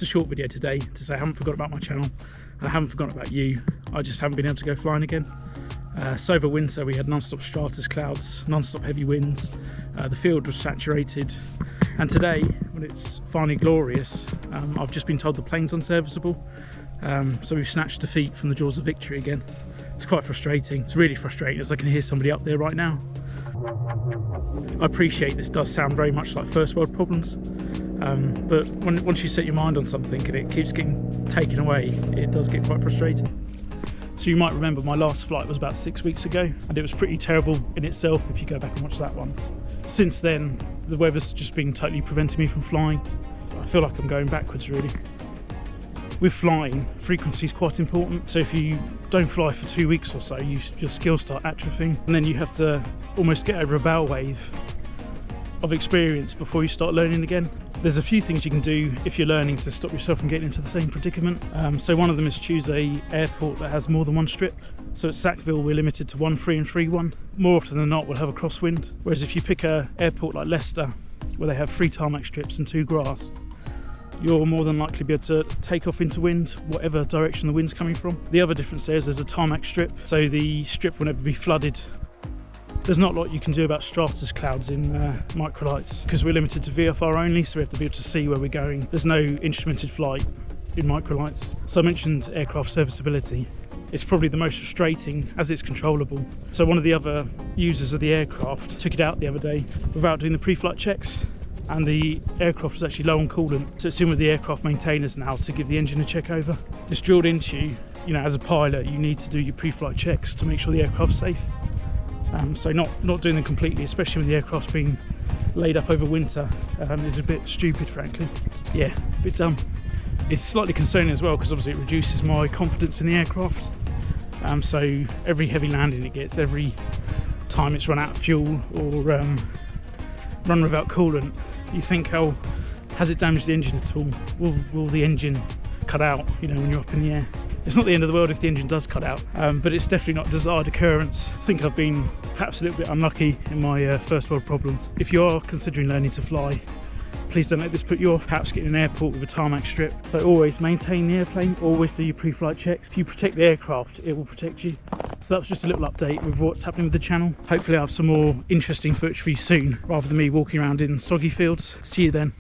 just a short video today to say I haven't forgotten about my channel and I haven't forgotten about you. I just haven't been able to go flying again. So over winter we had non-stop stratus clouds, non-stop heavy winds, the field was saturated, and today when it's finally glorious, I've just been told the plane's unserviceable, so we've snatched defeat from the jaws of victory again. It's quite frustrating. It's really frustrating as I can hear somebody up there right now. I appreciate this does sound very much like first world problems, but once you set your mind on something and it keeps getting taken away, it does get quite frustrating. So you might remember my last flight was about 6 weeks ago, and it was pretty terrible in itself if you go back and watch that one. Since then, the weather's just been totally preventing me from flying. I feel like I'm going backwards really. With flying, frequency is quite important, so if you don't fly for 2 weeks or so, your skills start atrophying, and then you have to almost get over a bow wave of experience before you start learning again. There's a few things you can do if you're learning to stop yourself from getting into the same predicament. So one of them is choose a airport that has more than one strip. So at Sackville we're limited to 1 free and 3 1. More often than not we'll have a crosswind, whereas if you pick an airport like Leicester where they have 3 tarmac strips and 2 grass, you're more than likely to be able to take off into wind, whatever direction the wind's coming from. The other difference there is there's a tarmac strip, so the strip will never be flooded. There's not a lot you can do about stratus clouds in microlights because we're limited to VFR only, so we have to be able to see where we're going. There's no instrumented flight in microlights. So I mentioned aircraft serviceability. It's probably the most frustrating as it's controllable. So one of the other users of the aircraft took it out the other day without doing the pre-flight checks, and the aircraft was actually low on coolant, so it's in with the aircraft maintainers now to give the engine a check over. It's drilled into you, as a pilot you need to do your pre-flight checks to make sure the aircraft's safe. So not doing them completely, especially when the aircraft's being laid up over winter, is a bit stupid frankly. Yeah, a bit dumb. It's slightly concerning as well because obviously it reduces my confidence in the aircraft. So every heavy landing it gets, every time it's run out of fuel or run without coolant, you think, oh, has it damaged the engine at all? Will the engine cut out, when you're up in the air? It's not the end of the world if the engine does cut out, but it's definitely not a desired occurrence. I think I've been perhaps a little bit unlucky in my first world problems. If you are considering learning to fly, please don't let this put you off. Perhaps get in an airport with a tarmac strip. So always maintain the airplane, always do your pre-flight checks. If you protect the aircraft, it will protect you. So that was just a little update with what's happening with the channel. Hopefully I'll have some more interesting footage for you soon, rather than me walking around in soggy fields. See you then.